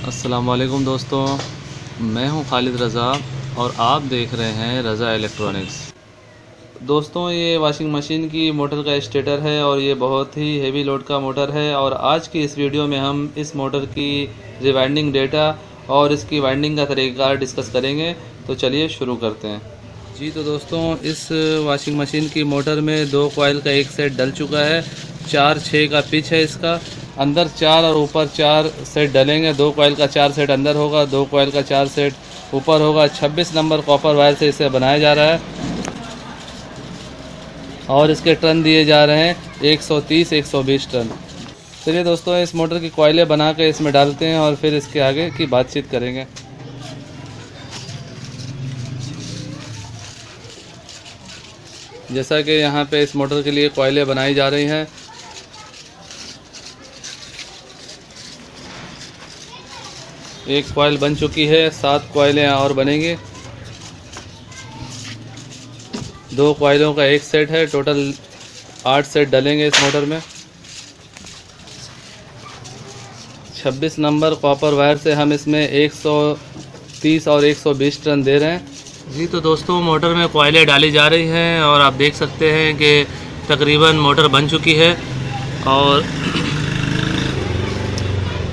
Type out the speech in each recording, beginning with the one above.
अस्सलाम वालेकुम दोस्तों, मैं हूं खालिद रज़ा और आप देख रहे हैं रज़ा इलेक्ट्रॉनिक्स। दोस्तों, ये वॉशिंग मशीन की मोटर का स्टार्टर है और ये बहुत ही हेवी लोड का मोटर है। और आज की इस वीडियो में हम इस मोटर की रिवाइंडिंग डेटा और इसकी वाइंडिंग का तरीका डिस्कस करेंगे। तो चलिए शुरू करते हैं। जी तो दोस्तों, इस वॉशिंग मशीन की मोटर में 2 कॉइल का एक सेट डल चुका है। 4-6 का पिच है इसका। अंदर 4 और ऊपर 4 सेट डलेंगे। 2 कॉइल का 4 सेट अंदर होगा, 2 कॉइल का 4 सेट ऊपर होगा। 26 नंबर कॉपर वायर से इसे बनाया जा रहा है और इसके टर्न दिए जा रहे हैं 130-120 टर्न। चलिए दोस्तों, इस मोटर की कॉइलें बना के इसमें डालते हैं और फिर इसके आगे की बातचीत करेंगे। जैसा कि यहाँ पे इस मोटर के लिए कॉइलें बनाई जा रही हैं। एक कॉइल बन चुकी है, 7 कॉइलें और बनेंगी। 2 कॉइलों का एक सेट है, टोटल 8 सेट डलेंगे इस मोटर में। 26 नंबर कॉपर वायर से हम इसमें 130 और 120 टन दे रहे हैं। जी तो दोस्तों, मोटर में कॉइलें डाली जा रही हैं और आप देख सकते हैं कि तकरीबन मोटर बन चुकी है और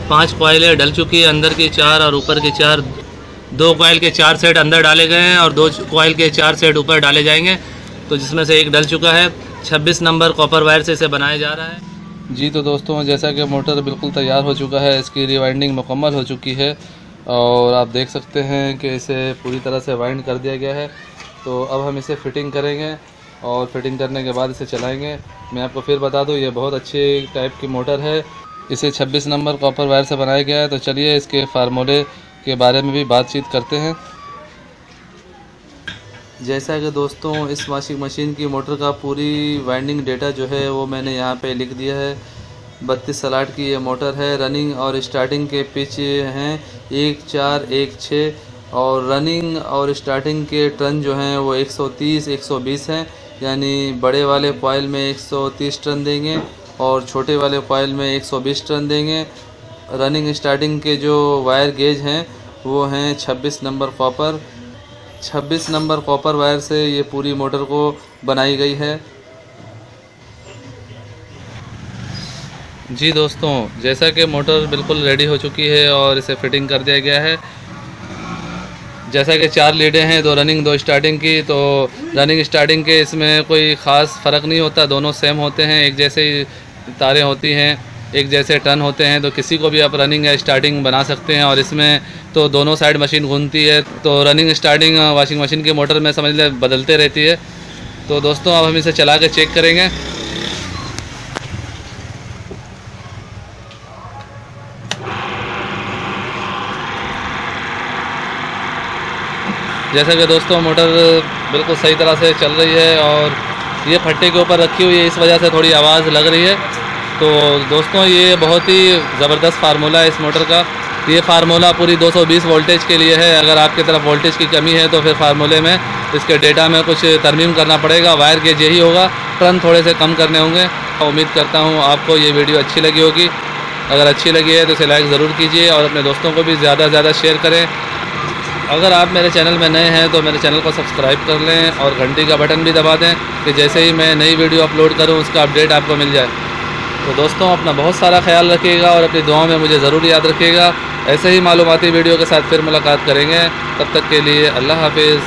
5 कॉइलें डल चुकी है, अंदर की 4 और ऊपर की 4। 2 कॉइल के 4 सेट अंदर डाले गए हैं और 2 कॉइल के 4 सेट ऊपर डाले जाएंगे, तो जिसमें से एक डल चुका है। 26 नंबर कॉपर वायर से इसे बनाया जा रहा है। जी तो दोस्तों, जैसा कि मोटर बिल्कुल तैयार हो चुका है, इसकी रिवाइंडिंग मुकम्मल हो चुकी है और आप देख सकते हैं कि इसे पूरी तरह से वाइंड कर दिया गया है। तो अब हम इसे फिटिंग करेंगे और फिटिंग करने के बाद इसे चलाएँगे। मैं आपको फिर बता दूँ, ये बहुत अच्छी टाइप की मोटर है। इसे 26 नंबर कॉपर वायर से बनाया गया है। तो चलिए इसके फार्मूले के बारे में भी बातचीत करते हैं। जैसा कि दोस्तों, इस वॉशिंग मशीन की मोटर का पूरी वाइंडिंग डेटा जो है वो मैंने यहाँ पे लिख दिया है। 32 स्लॉट की ये मोटर है। रनिंग और स्टार्टिंग के पिच हैं 1-4-1-6 और रनिंग और स्टार्टिंग के टर्न जो हैं वो 130-120 हैं। यानी बड़े वाले कॉइल में 130 टर्न देंगे और छोटे वाले कॉइल में 120 टर्न देंगे। रनिंग स्टार्टिंग के जो वायर गेज हैं वो हैं 26 number copper. 26 number copper wire से ये पूरी मोटर को बनाई गई है। जी दोस्तों, जैसा कि मोटर बिल्कुल रेडी हो चुकी है और इसे फिटिंग कर दिया गया है। जैसा कि 4 लीडें हैं, 2 रनिंग 2 स्टार्टिंग की। तो रनिंग स्टार्टिंग के इसमें कोई ख़ास फ़र्क नहीं होता, दोनों सेम होते हैं, एक जैसे ही तारें होती हैं, एक जैसे टर्न होते हैं। तो किसी को भी आप रनिंग या स्टार्टिंग बना सकते हैं और इसमें तो दोनों साइड मशीन घूमती है। तो रनिंग स्टार्टिंग वॉशिंग मशीन की मोटर में समझ लें बदलते रहती है। तो दोस्तों, अब हम इसे चला के चेक करेंगे। जैसा कि दोस्तों, मोटर बिल्कुल सही तरह से चल रही है और ये फट्टे के ऊपर रखी हुई है, इस वजह से थोड़ी आवाज़ लग रही है। तो दोस्तों, ये बहुत ही ज़बरदस्त फार्मूला है इस मोटर का। ये फार्मूला पूरी 220 वोल्टेज के लिए है। अगर आपकी तरफ वोल्टेज की कमी है तो फिर फार्मूले में इसके डेटा में कुछ तरमीम करना पड़ेगा। वायर गेज यही होगा, टर्न थोड़े से कम करने होंगे। उम्मीद करता हूँ आपको ये वीडियो अच्छी लगी होगी। अगर अच्छी लगी है तो इसे लाइक ज़रूर कीजिए और अपने दोस्तों को भी ज़्यादा से ज़्यादा शेयर करें। अगर आप मेरे चैनल में नए हैं तो मेरे चैनल को सब्सक्राइब कर लें और घंटी का बटन भी दबा दें कि जैसे ही मैं नई वीडियो अपलोड करूं उसका अपडेट आपको मिल जाए। तो दोस्तों, अपना बहुत सारा ख्याल रखिएगा और अपनी दुआओं में मुझे ज़रूर याद रखिएगा। ऐसे ही मालूमाती वीडियो के साथ फिर मुलाकात करेंगे। तब तक के लिए अल्लाह हाफिज़।